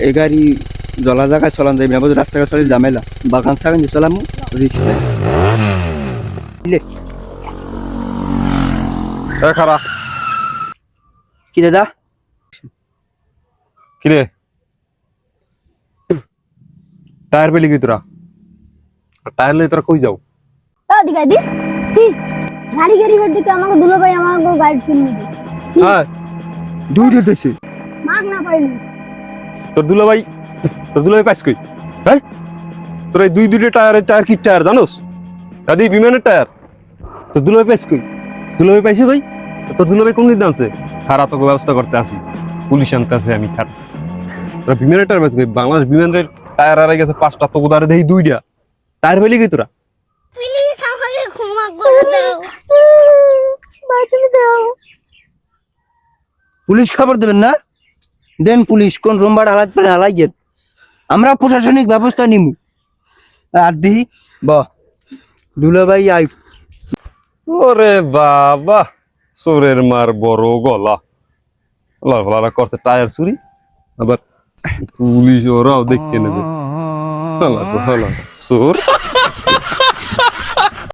এই গাড়ি জলা জায়গায় চলান যাবে না, রাস্তাঘাট চলে ঝামেলা, বাগান সাগান যে চলাম রিক্স খারাপ কি দাদা কিরে টায়ার পেলি কি তোরা টায়ার লই তোরা কই যাও দিদি গাড়ি গাড়ি করতে আমাকে দুলো ভাই আমাকে গাড়ি কিনে দিয়েছে। হ্যাঁ দুই দিতেছে মাগ না পাইলিস তোর দুলাভাই পাইস কই হ্যাঁ তোর এই দুইটা টায়ার কি টায়ার জানোস দাদি বিমানের টায়ার তোর দুলাভাই পাইস কই দুলাভাই পাইছে কই তোর দুলাভাই কোন দিন আছে খারাপ তোকে ব্যবস্থা করতে আসি পুলিশ আনতে আসে আমি খারাপ তোরা বিমানের টায়ার পাইস কই বাংলাদেশ বিমানের টায়ার আড়াই গেছে 5টা তোকে দাঁড়ে দেই 2টা টায়ার পেলি কি তোরা প্লিজ আমাকে ক্ষমা করে দাও ভাই তুমি দাও পুলিশ খবর দেবেন না দেন পুলিশ কোন রোমবার হালাত করে হালাইয়েন আমরা প্রশাসনিক ব্যবস্থা নিমু আর দিহি দুলাভাই আই ওরে বাবা সোরের মার বড় গলা লালা করছে টায়ার চুরি আবার পুলিশ ওরাও দেখতে নেবে সোর